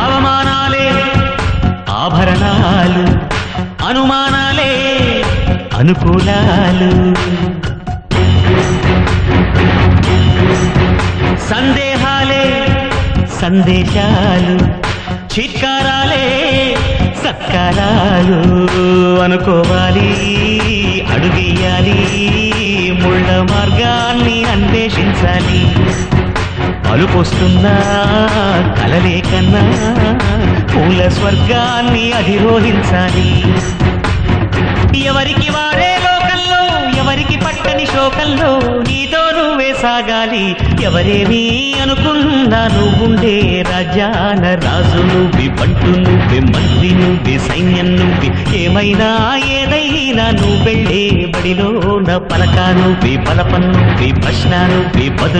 అవమానాలే ఆభరణాలు, అనుమానాలే అనుకూలాలు, సందేహాలే సందేశాలు, చిత్కారాలే సత్కారాలు. అనుకోవాలి, అడుగేయాలి, ముళ్ళ మార్గాన్ని అన్వేషించాలి. అలుపొస్తున్నా కలలే కన్నా పూల స్వర్గాన్ని అధిరోహించాలి. ఎవరికి వాడే లోకంలో, ఎవరికి పట్టని శోకంలో నీతో నువ్వే సాగాలి. ఎవరేమీ అనుకున్నా నువ్వుండే రాజ్యాన రాజు నువ్వే, బంటు నువ్వే, మంత్రి నువ్వే, సైన్యం నువ్వే. ఏమైనా ఏదైనా నువ్వెళ్ళే బడిలో నా పలక నువ్వే, బలపం నువ్వే, ప్రశ్న నువ్వే, బదులు